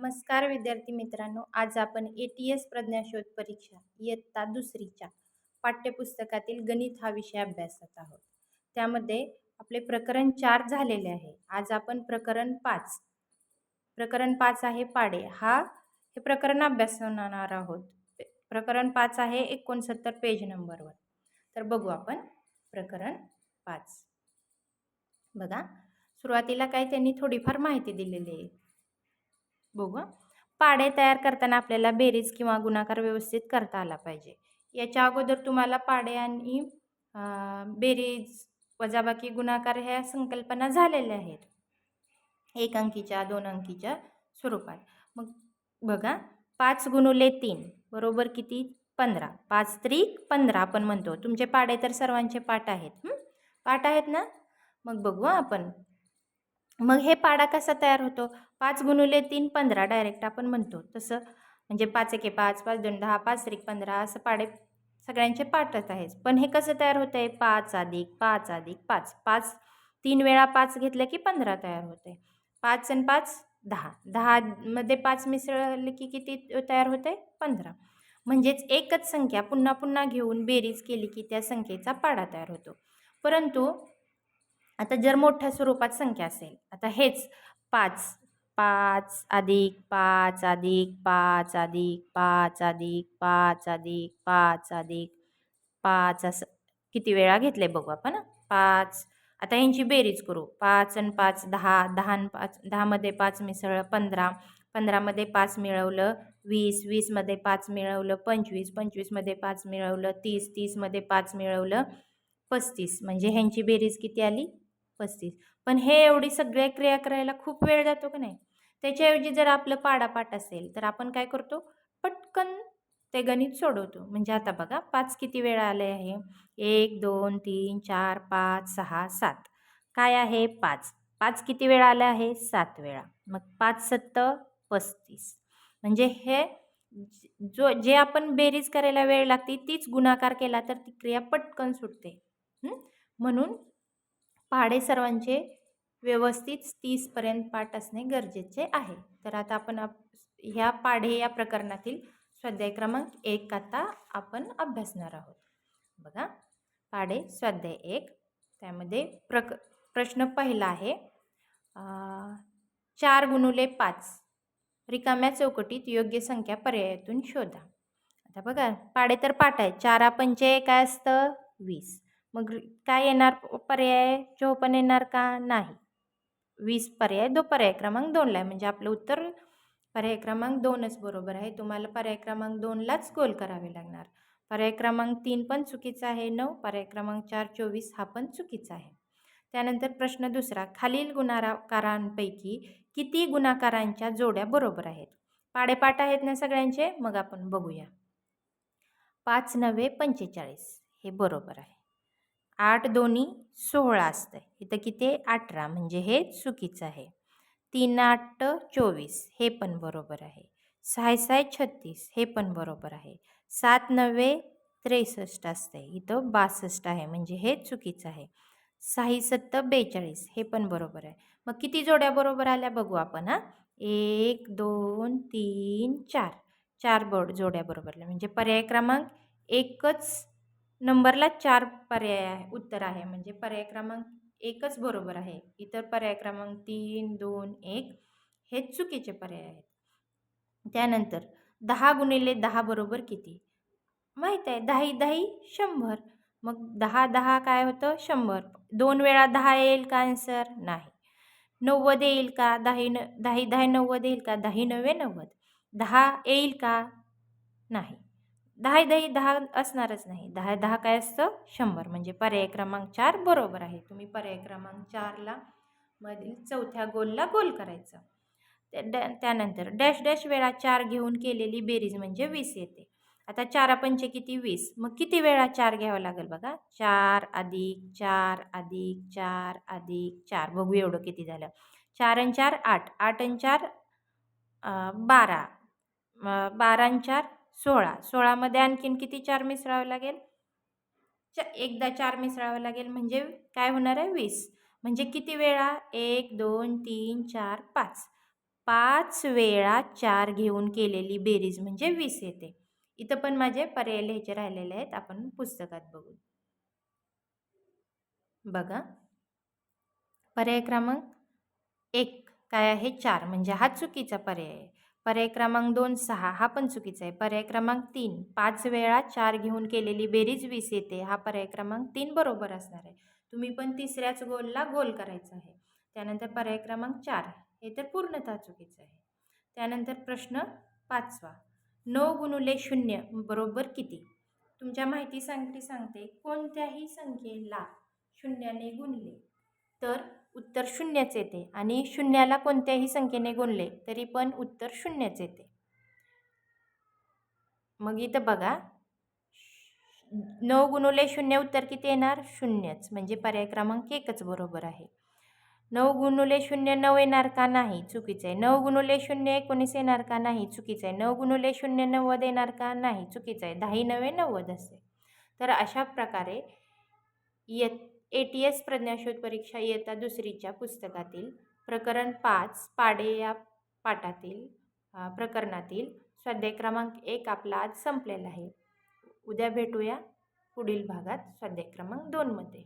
नमस्कार विद्यार्थी मित्रांनो, आज आपण ATS प्रज्ञाशोध परीक्षा इयत्ता दुसरीच्या पाठ्यपुस्तकातील गणित हा विषय अभ्यासत आहोत. त्यामध्ये आपले प्रकरण 4 झालेले आहे. आज आपण प्रकरण 5 आहे पाढे. हे प्रकरण अभ्यासणार आहोत. प्रकरण 5 आहे 69 पेज नंबरवर. तर बघू आपण प्रकरण 5. बघा, सुरुवातीला काय त्यांनी थोडीफार माहिती दिलेली आहे. बघू हं. पाढे तयार करताना आपल्याला बेरीज किंवा गुणाकार व्यवस्थित करता आला पाहिजे. याच्या अगोदर तुम्हाला पाढे आणि बेरीज, वजाबाकी, गुणाकार ह्या संकल्पना झालेल्या आहेत. 1 अंकीच्या, 2 अंकीच्या स्वरूपात. मग बघा, 5 गुणिले 3 बरोबर किती? 15. 5 त्रिक 15 आपण म्हणतो. तुमचे पाढे तर सर्वांचे पाठ आहेत. पाठ आहेत ना? मग बघू आपण. मग हे पाढा कसा तयार होतो? 5 गुणिले 3 15 डायरेक्ट आपण म्हणतो तसं. म्हणजे 5 एके 5, 5 दोन 10, 5 त्रिक 15 असं पाढे सगळ्यांचे पाठच आहेत. पण हे कसं तयार होतं आहे? 5 अधिक 5 अधिक 5. 5 3 वेळा 5 घेतलं की 15 तयार होते. 5 आणि 5 10. 10 मध्ये 5 मिसळले की किती तयार होते? 15. म्हणजेच एकच संख्या पुन्हा पुन्हा घेऊन बेरीज केली की त्या संख्येचा पाढा तयार होतो. परंतु आता जर मोठ्या स्वरूपात संख्या असेल, आता हेच 5 5 अधिक 5 अधिक 5 अधिक 5 अधिक 5 अधिक 5 अधिक 5 असं किती वेळा घेतले बघू आपण. 5. आता यांची बेरीज करू. 5 आणि 5 10, 10 आणि 5 10 मध्ये 5 मिसळलं 15, 15 मध्ये 5 मिळवलं 20, 20 मध्ये 5 मिळवलं 25, 25 मध्ये 5 मिळवलं 30, 30 मध्ये 5 मिळवलं 35. म्हणजे ह्यांची बेरीज किती आली? 35. पण हे एवढी सगळ्या क्रिया करायला खूप वेळ जातो का नाही? त्याच्याऐवजी जर आपलं पाढापाठ असेल तर आपण काय करतो? पटकन ते गणित सोडवतो. म्हणजे आता बघा, 5 किती वेळा आले आहे? 1 2 3 4 5 6 7. काय आहे? 5. 5 किती वेळा आलं आहे? 7 वेळा. मग 5 7 35. म्हणजे हे जे आपण बेरीज करायला वेळ लागते तीच गुणाकार केला तर ती क्रिया पटकन सुटते. म्हणून पाढे सर्वांचे व्यवस्थित 30 पर्यंत पाठ असणे गरजेचे आहे. तर आता आपण ह्या पाढे या प्रकरणातील स्वाध्याय क्रमांक 1 आता आपण अभ्यासणार आहोत. बघा, पाढे स्वाध्याय 1. त्यामध्ये प्रश्न पहिला आहे. 4 गुणिले 5 रिकाम्या चौकटीत योग्य संख्या पर्यायातून शोधा. आता बघा, पाढे तर पाठ आहे. 4 पंचे काय असतं? 20. मग काय येणार पर्याय? 54 येणार का? नाही. 20 पर्याय पर्याय क्रमांक 2ला आहे. म्हणजे आपलं उत्तर पर्याय क्रमांक 2च बरोबर आहे. तुम्हाला पर्याय क्रमांक 2लाच गोल करावे लागणार. पर्याय क्रमांक 3 पण चुकीचा आहे. 9. पर्याय क्रमांक 4 24 हा पण चुकीचा आहे. त्यानंतर प्रश्न दुसरा. खालील गुणाकारांपैकी किती गुणाकारांच्या जोड्या बरोबर आहेत? पाढेपाठ आहेत ना सगळ्यांचे? मग आपण बघूया. 5 9 45 हे बरोबर आहे. 8 दोन्ही 16 असतं. इथं किती? 18. म्हणजे हे चुकीचं आहे. 3 8 24 हे पण बरोबर आहे. 6 6 36 हे पण बरोबर आहे. 7 9 63 असते. इथं 62 आहे. म्हणजे हे चुकीचं आहे. 6 7 42 हे पण बरोबर आहे. मग किती जोड्या बरोबर आल्या बघू आपण. 1 2 3 4. 4 जोड्या बरोबर आल्या. म्हणजे पर्याय क्रमांक एकच नंबरला 4 पर्याय उत्तर आहे. म्हणजे पर्याय क्रमांक 1च बरोबर आहे. इतर पर्याय क्रमांक 3 2 1 हे चुकीचे पर्याय आहेत. त्यानंतर 10 गुणिले 10 बरोबर किती? माहीत आहे. 10 10 100. मग 10 10 काय होतं? 100. 2 वेळा 10 येईल का आन्सर? नाही. 90 येईल का? 10 10 90 येईल का? 10 9 90. 10 येईल का? नाही. 10 10 10 असणारच नाही. 10 10 काय असतं? 100. म्हणजे पर्याय क्रमांक 4 बरोबर आहे. तुम्ही पर्याय क्रमांक 4ला मधील चौथ्या गोलला गोल करायचं. त्यानंतर डॅश डॅश वेळा 4 घेऊन केलेली बेरीज म्हणजे 20 येते. आता 4 पंचे किती? 20. मग किती वेळा 4 घ्यावं लागेल बघा. 4 अधिक 4 अधिक 4 अधिक 4. बघू एवढं किती झालं. 4 आणि 4 8. 8 आणि 4 12. 12 आणि 4 16. 16 मध्ये आणखीन किती 4 मिसळावं लागेल? एकदा 4 मिसळावं लागेल. म्हणजे काय होणार आहे? 20. म्हणजे किती वेळा? 1 2 3 4 5. 5 वेळा 4 घेऊन केलेली बेरीज म्हणजे 20 येते. इथं पण माझे पर्याय लिहायचे राहिलेले आहेत. आपण पुस्तकात बघू. बघा. पर्याय क्रमांक 1 काय आहे? 4 म्हणजे हा चुकीचा पर्याय आहे. पर्याय क्रमांक 2 6 हा पण चुकीचा आहे. पर्याय क्रमांक 3 5 वेळा 4 घेऊन केलेली बेरीज 20 येते. हा पर्याय क्रमांक 3 बरोबर असणार आहे. तुम्ही पण तिसऱ्याच गोलला गोल करायचा आहे. त्यानंतर पर्याय क्रमांक 4 हे तर पूर्णतः चुकीचं आहे. त्यानंतर प्रश्न 5वा 9 गुणुले 0 बरोबर किती? तुमच्या माहितीसाठी सांगते, कोणत्याही संख्येला शून्याने गुणले तर उत्तर 0च येते आणि शून्याला कोणत्याही संख्येने गुणले तरी पण उत्तर 0च येते. मग इथं बघा, 9 गुणुले 0 उत्तर किती येणार? 0च, म्हणजे पर्याय क्रमांक 1च बरोबर आहे. 9 गुणुले 0 9 येणार का? नाही, चुकीचं आहे. 9 गुणुले 0 19 येणार का? नाही, चुकीचं आहे. 9 गुणुले 0 90 येणार का? नाही, चुकीचं आहे. 10 9 90 असते. तर अशा प्रकारे ATS प्रज्ञाशोध परीक्षा इयत्ता दुसरीच्या पुस्तकातील प्रकरण 5 पाढे या पाठातील प्रकरणातील स्वाध्याय क्रमांक 1 आपला आज संपलेला आहे. उद्या भेटूया पुढील भागात स्वाध्याय क्रमांक 2 मध्ये.